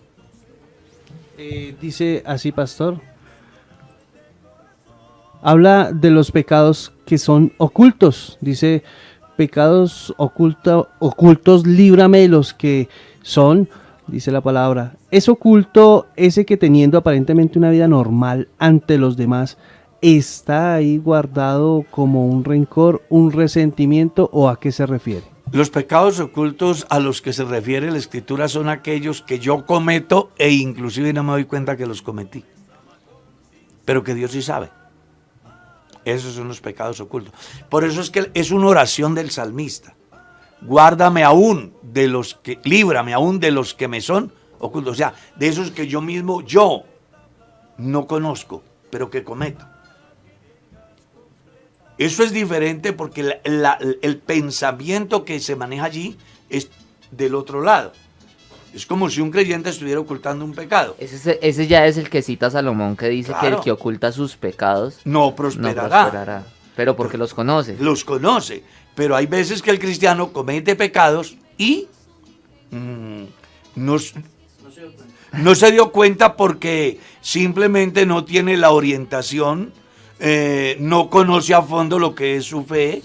Dice así, pastor. Habla de los pecados que son ocultos. Dice, pecados ocultos, líbrame de los que son, dice la palabra. Es oculto ese que teniendo aparentemente una vida normal ante los demás, está ahí guardado como un rencor, un resentimiento, ¿o a qué se refiere? Los pecados ocultos a los que se refiere la Escritura son aquellos que yo cometo e inclusive no me doy cuenta que los cometí. Pero que Dios sí sabe. Esos son los pecados ocultos. Por eso es que es una oración del salmista. Guárdame aún de los que, líbrame aún de los que me son ocultos. O sea, de esos que yo mismo, yo no conozco, pero que cometo. Eso es diferente porque el pensamiento que se maneja allí es del otro lado. Es como si un creyente estuviera ocultando un pecado. Ese ya es el que cita Salomón, que dice que el Claro. que oculta sus pecados No no prosperará. prosperará. Pero porque los conoce. Los conoce. Pero hay veces que el cristiano comete pecados y no se dio cuenta porque simplemente no tiene la orientación, no conoce a fondo lo que es su fe.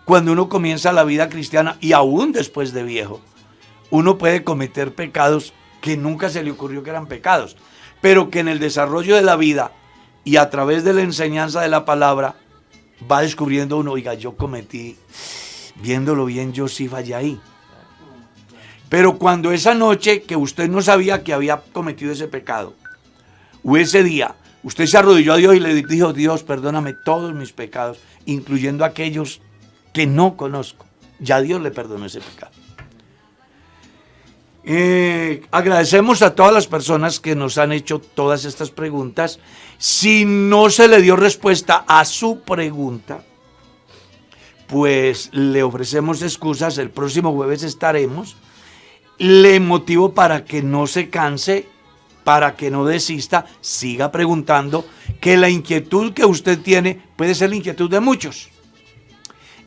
Cuando uno comienza la vida cristiana y aún después de viejo, uno puede cometer pecados que nunca se le ocurrió que eran pecados, pero que en el desarrollo de la vida y a través de la enseñanza de la palabra va descubriendo uno, oiga, yo cometí, viéndolo bien, yo sí fallé ahí. Pero cuando esa noche que usted no sabía que había cometido ese pecado, o ese día, usted se arrodilló a Dios y le dijo, Dios, perdóname todos mis pecados, incluyendo aquellos que no conozco, ya Dios le perdonó ese pecado. Agradecemos a todas las personas que nos han hecho todas estas preguntas. Si no se le dio respuesta a su pregunta, pues le ofrecemos excusas. El próximo jueves estaremos. Le motivo para que no se canse, para que no desista, siga preguntando, que la inquietud que usted tiene puede ser la inquietud de muchos.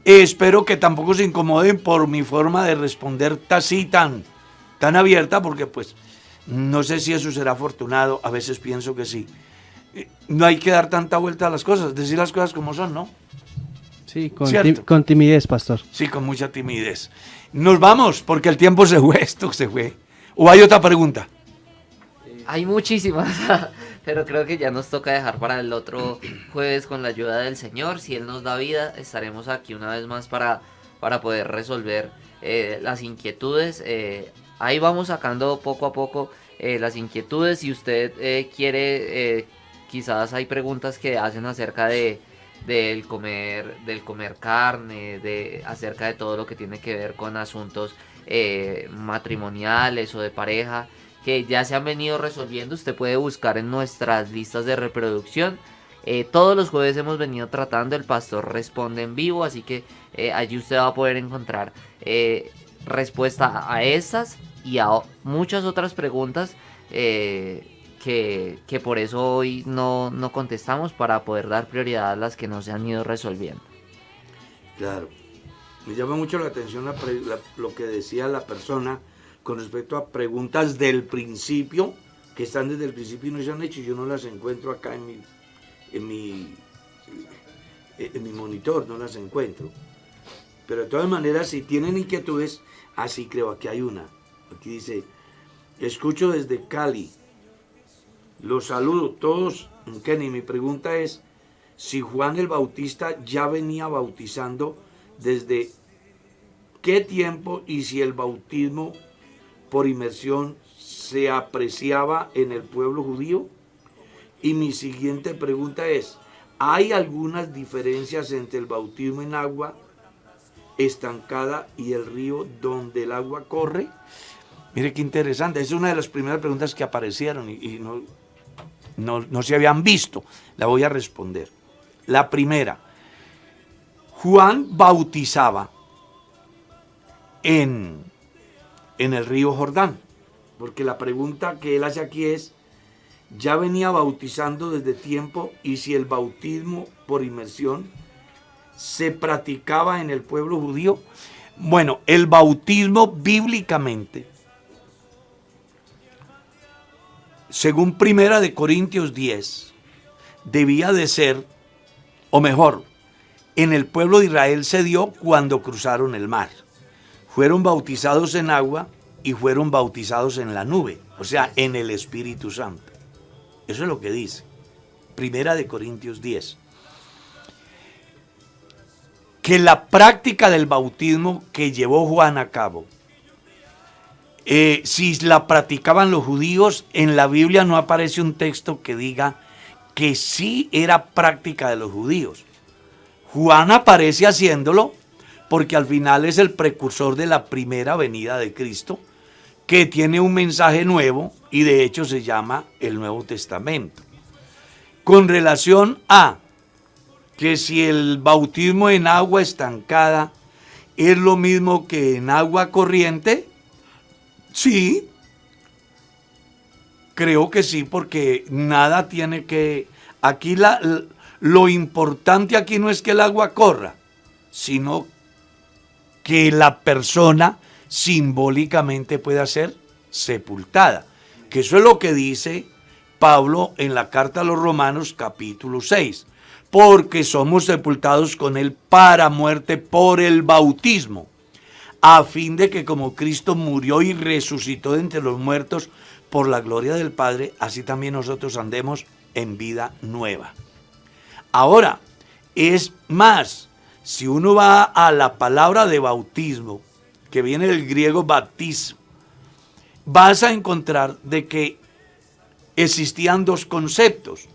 Espero que tampoco se incomoden por mi forma de responder así tan abierta, porque pues no sé si eso será afortunado, a veces pienso que sí. No hay que dar tanta vuelta a las cosas, decir las cosas como son, ¿no? Sí, con timidez, pastor. Sí, con mucha timidez. Nos vamos, porque el tiempo se fue, esto se fue. ¿O hay otra pregunta? Hay muchísimas, pero creo que ya nos toca dejar para el otro jueves con la ayuda del Señor. Si Él nos da vida, estaremos aquí una vez más para poder resolver las inquietudes. Ahí vamos sacando poco a poco las inquietudes. Si usted quiere, quizás hay preguntas que hacen acerca del comer carne, acerca de todo lo que tiene que ver con asuntos matrimoniales o de pareja, que ya se han venido resolviendo. Usted puede buscar en nuestras listas de reproducción. Todos los jueves hemos venido tratando, el pastor responde en vivo, así que allí usted va a poder encontrar respuesta a estas y a muchas otras preguntas que por eso hoy no contestamos, para poder dar prioridad a las que no se han ido resolviendo. Claro. Me llama mucho la atención lo que decía la persona con respecto a preguntas del principio, que están desde el principio y no se han hecho, y yo no las encuentro acá en mi monitor, no las encuentro. Pero de todas maneras, si tienen inquietudes, así creo, aquí hay una. Aquí dice, escucho desde Cali, los saludo todos en Kenny. Mi pregunta es, si Juan el Bautista ya venía bautizando, ¿desde qué tiempo? Y si el bautismo por inmersión se apreciaba en el pueblo judío. Y mi siguiente pregunta es, ¿hay algunas diferencias entre el bautismo en agua estancada y el río donde el agua corre? Mire qué interesante, es una de las primeras preguntas que aparecieron y no se habían visto. La voy a responder. La primera, Juan bautizaba en el río Jordán, porque la pregunta que él hace aquí es, ya venía bautizando desde tiempo, y si el bautismo por inmersión se practicaba en el pueblo judío. Bueno, el bautismo bíblicamente, según Primera de Corintios 10, debía de ser, o mejor, en el pueblo de Israel se dio cuando cruzaron el mar. Fueron bautizados en agua y fueron bautizados en la nube, o sea, en el Espíritu Santo. Eso es lo que dice Primera de Corintios 10. Que la práctica del bautismo que llevó Juan a cabo, si la practicaban los judíos, en la Biblia no aparece un texto que diga que sí era práctica de los judíos. Juan aparece haciéndolo porque al final es el precursor de la primera venida de Cristo, que tiene un mensaje nuevo y de hecho se llama el Nuevo Testamento. Con relación a que si el bautismo en agua estancada es lo mismo que en agua corriente, sí, creo que sí, porque nada tiene que... Aquí lo importante aquí no es que el agua corra, sino que la persona simbólicamente pueda ser sepultada. Que eso es lo que dice Pablo en la carta a los Romanos capítulo 6. Porque somos sepultados con él para muerte por el bautismo, a fin de que como Cristo murió y resucitó de entre los muertos por la gloria del Padre, así también nosotros andemos en vida nueva. Ahora, es más, si uno va a la palabra de bautismo, que viene del griego baptismo, vas a encontrar de que existían dos conceptos.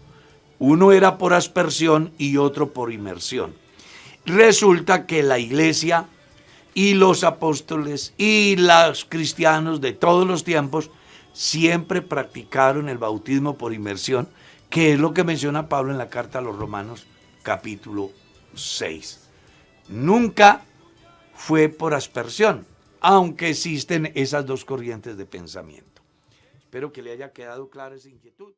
Uno era por aspersión y otro por inmersión. Resulta que la iglesia y los apóstoles y los cristianos de todos los tiempos siempre practicaron el bautismo por inmersión, que es lo que menciona Pablo en la carta a los Romanos capítulo 6. Nunca fue por aspersión, aunque existen esas dos corrientes de pensamiento. Espero que le haya quedado clara esa inquietud.